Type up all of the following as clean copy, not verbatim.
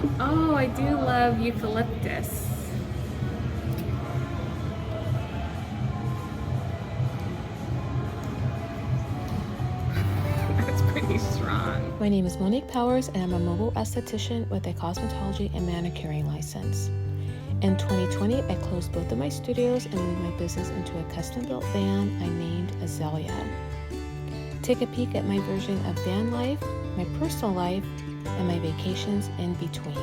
Oh, I do love eucalyptus. That's pretty strong. My name is Monique Powers, and I'm a mobile esthetician with a cosmetology and manicuring license. In 2020, I closed both of my studios and moved my business into a custom-built van I named Azalea. Take a peek at my version of van life, my personal life, and my vacations in between.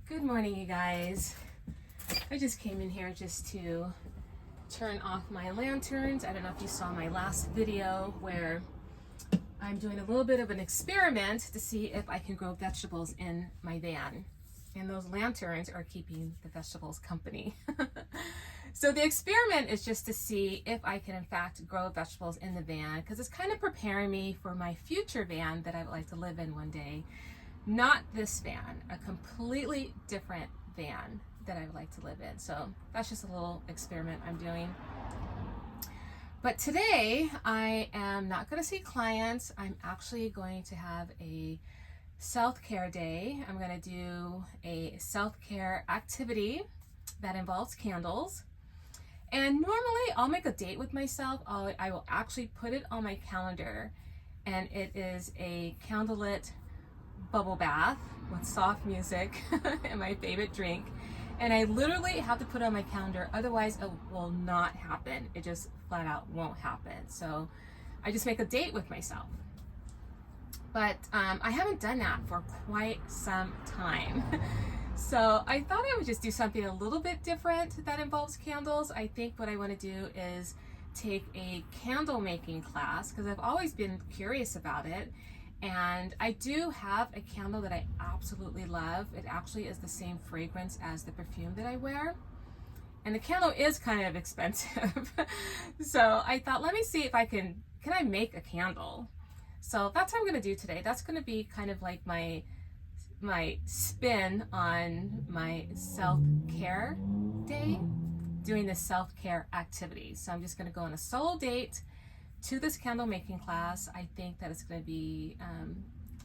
Good morning, you guys. I just came in here just to turn off my lanterns. I don't know if you saw my last video where I'm doing a little bit of an experiment to see if I can grow vegetables in my van. And those lanterns are keeping the vegetables company. So the experiment is just to see if I can in fact grow vegetables in the van, because it's kind of preparing me for my future van that I would like to live in one day. Not this van, a completely different van that I would like to live in. So that's just a little experiment I'm doing. But today I am not going to see clients. I'm actually going to have a self-care day. I'm going to do a self-care activity that involves candles. And normally I'll make a date with myself. I will actually put it on my calendar, and it is a candlelit bubble bath with soft music and my favorite drink. And I literally have to put it on my calendar, otherwise it will not happen. It just flat out won't happen. So I just make a date with myself. But I haven't done that for quite some time. So I thought I would just do something a little bit different that involves candles. I think what I want to do is take a candle making class, because I've always been curious about it. And I do have a candle that I absolutely love. It actually is the same fragrance as the perfume that I wear. And the candle is kind of expensive. So I thought, let me see if I can I make a candle? So that's what I'm gonna do today. That's gonna be kind of like my spin on my self-care day, doing this self-care activity. So I'm just gonna go on a solo date to this candle making class. I think that it's going to be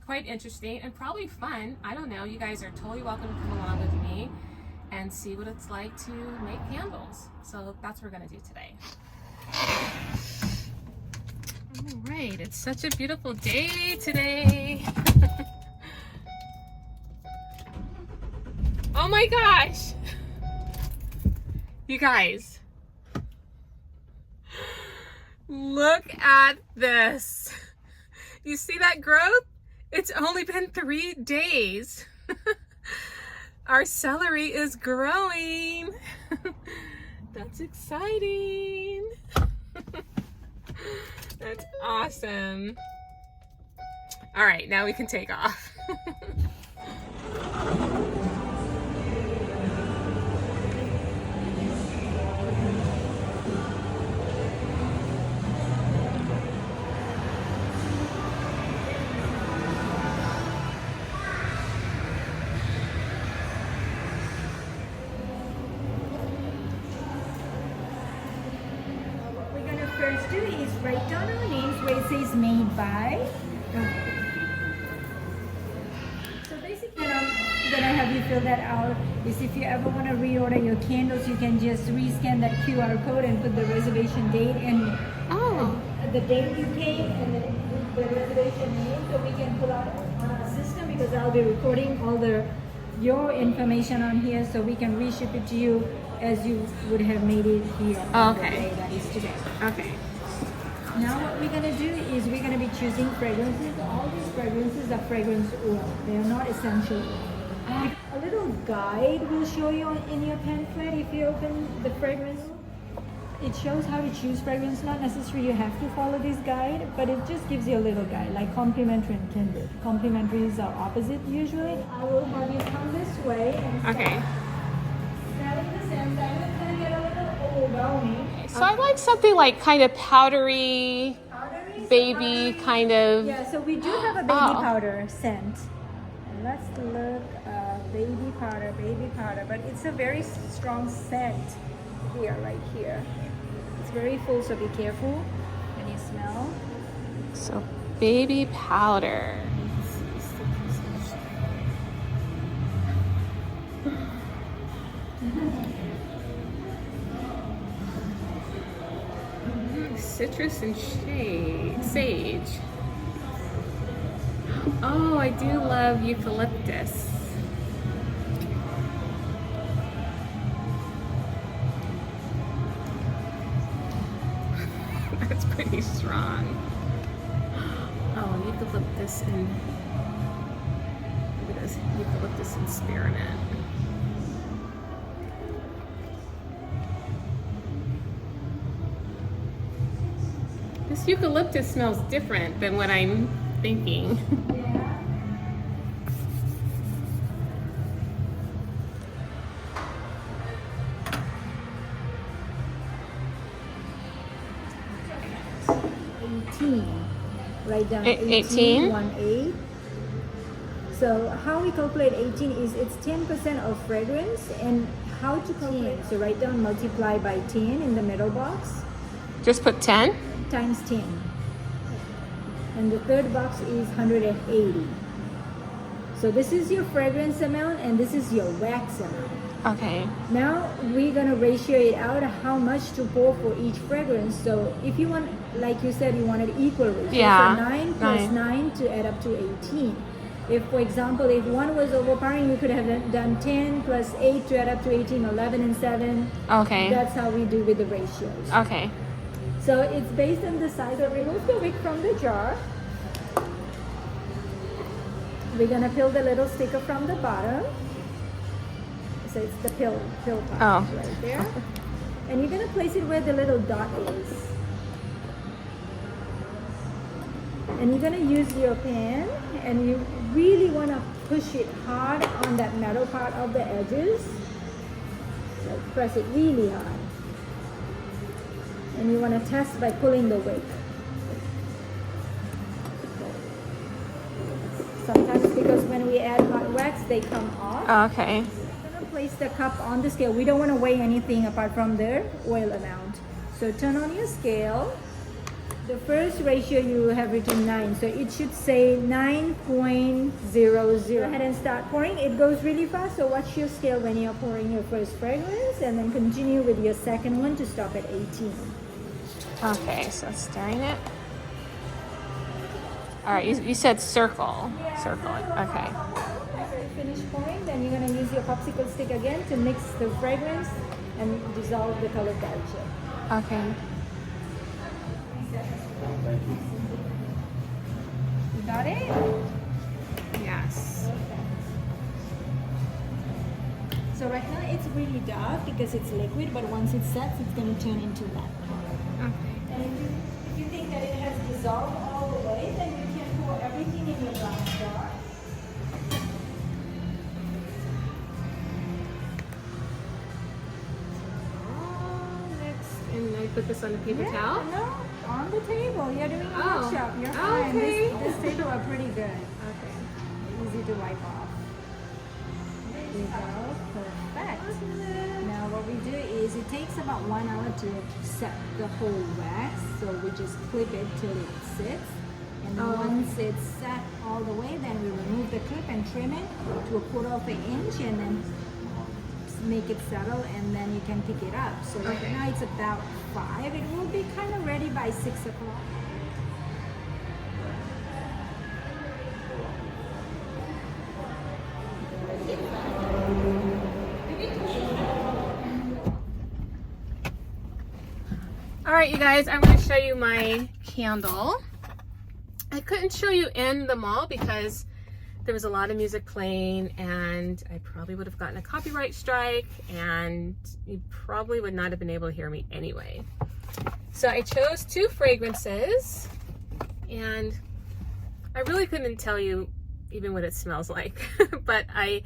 quite interesting and probably fun. I don't know. You guys are totally welcome to come along with me and see what it's like to make candles. So that's what we're going to do today. All right. It's such a beautiful day today. Oh my gosh. You guys. Look at this. You see that growth? It's only been 3 days. Our celery is growing. That's exciting. That's awesome. All right, now we can take off. First do is write down our names where it says made by. So basically what I'm gonna have you fill that out is if you ever want to reorder your candles, you can just rescan that QR code and put the reservation date and the date you came and the reservation name, so we can pull out on our system, because I'll be recording all your information on here, so we can reship it to you as you would have made it here on the day that is today. Okay. Now what we're going to do is we're going to be choosing fragrances. All these fragrances are fragrance oil. They are not essential oil. A little guide will show you in your pamphlet if you open the fragrance. It shows how to choose fragrance. Not necessarily you have to follow this guide, but it just gives you a little guide, like complimentary and candid. Complimentaries are opposite usually. I will have you come this way and start smelling the scent. I know it's going to get a little overwhelming. So I like something like kind of powdery, baby kind of. Yeah, so we do have a baby powder scent. And let's look, baby powder, but it's a very strong scent here, right here. It's very full, so be careful when you smell. So baby powder. Citrus and sage. Oh, I do love eucalyptus. That's pretty strong. Oh, eucalyptus and look at this, eucalyptus and spearmint. This eucalyptus smells different than what I'm thinking. Yeah. Write down 18. 1-8. So how we calculate 18 is it's 10% of fragrance, and how to calculate. So write down multiply by 10 in the middle box. Just put 10? Times 10. And the third box is 180. So this is your fragrance amount and this is your wax amount. Okay. Now we're gonna ratio it out how much to pour for each fragrance. So if you want, like you said, you wanted equal ratio. Yeah. So 9 plus 9 to add up to 18. If, for example, if one was overpowering, you could have done 10 plus 8 to add up to 18, 11 and 7. Okay. That's how we do with the ratios. Okay. So it's based on the size. So remove the wick from the jar. We're gonna peel the little sticker from the bottom. So it's the pill part right there. And you're gonna place it where the little dot is. And you're gonna use your pen, and you really wanna push it hard on that metal part of the edges. So press it really hard. And you wanna test by pulling the wick. Sometimes because when we add hot wax, they come off. Okay. We're gonna place the cup on the scale. We don't want to weigh anything apart from the oil amount. So turn on your scale. The first ratio you have written 9, so it should say 9.00. Go ahead and start pouring. It goes really fast, so watch your scale when you're pouring your first fragrance, and then continue with your second one to stop at 18. Okay, so stirring it. All right, you said circle. Circle it. Okay. After you finish pouring, then you're going to use your popsicle stick again to mix the fragrance and dissolve the colored dye chip. Okay. You got it? Yes. So right now it's really dark because it's liquid, but once it sets, it's going to turn into that. Okay. And if you think that it has dissolved all the way, then you can pour everything in your glass jar. And I put this on a paper towel? No, on the table. You're doing a Oh. workshop. You're fine. Okay. This table are pretty good. Okay. Easy to wipe off. There you go. Perfect. Now what we do is it takes about 1 hour to set the whole wax. So we just clip it till it sits. And then once it's set all the way, then we remove the clip and trim it to 1/4 of an inch, and then make it settle, and then you can pick it up. So right now it's about 5. It will be kind of ready by 6 o'clock. All right, you guys, I'm going to show you my candle. I couldn't show you in the mall because there was a lot of music playing, and I probably would have gotten a copyright strike, and you probably would not have been able to hear me anyway. So I chose 2 fragrances, and I really couldn't tell you even what it smells like, but I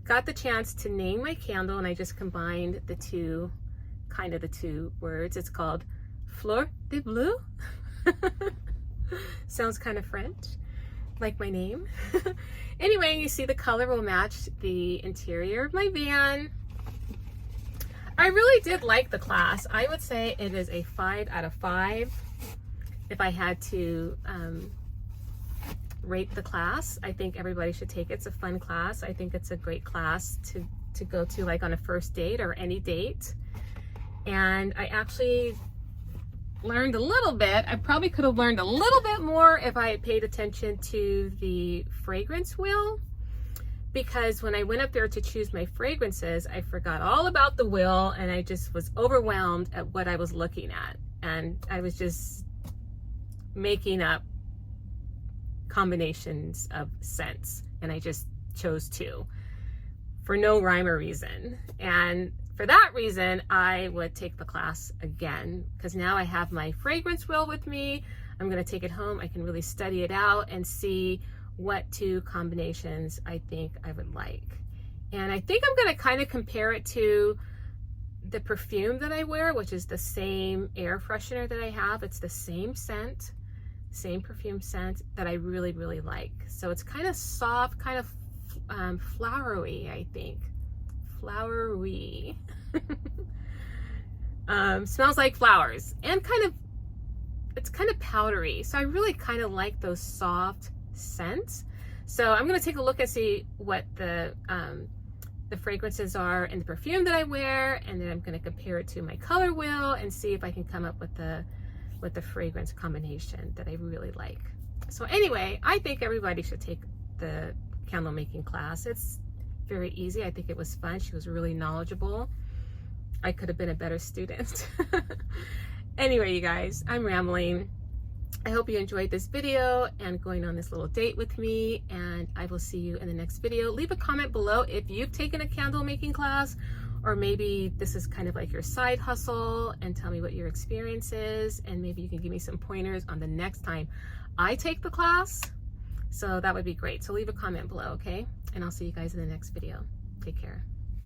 got the chance to name my candle, and I just combined the two words. It's called Fleur de Bleu. Sounds kind of French, like my name. Anyway, you see the color will match the interior of my van. I really did like the class. I would say it is a 5 out of 5. if I had to rate the class, I think everybody should take it. It's a fun class. I think it's a great class to go to, like on a first date or any date. And I actually learned a little bit. I probably could have learned a little bit more if I had paid attention to the fragrance wheel, because when I went up there to choose my fragrances, I forgot all about the wheel and I just was overwhelmed at what I was looking at. And I was just making up combinations of scents, and I just chose two for no rhyme or reason. And for that reason, I would take the class again, because now I have my fragrance wheel with me. I'm going to take it home. I can really study it out and see what two combinations I think I would like. And I think I'm going to kind of compare it to the perfume that I wear, which is the same air freshener that I have. It's the same scent, same perfume scent that I really, really like. So it's kind of soft, kind of flowery, I think. Flowery. Smells like flowers, and it's kind of powdery. So I really kind of like those soft scents. So I'm going to take a look and see what the fragrances are in the perfume that I wear, and then I'm going to compare it to my color wheel and see if I can come up with the fragrance combination that I really like. So anyway, I think everybody should take the candle making class. It's very easy. I think it was fun. She was really knowledgeable. I could have been a better student. Anyway, you guys, I'm rambling. I hope you enjoyed this video and going on this little date with me, and I will see you in the next video. Leave a comment below if you've taken a candle making class, or maybe this is kind of like your side hustle, and tell me what your experience is, and maybe you can give me some pointers on the next time I take the class. So that would be great. So leave a comment below, okay? And I'll see you guys in the next video. Take care.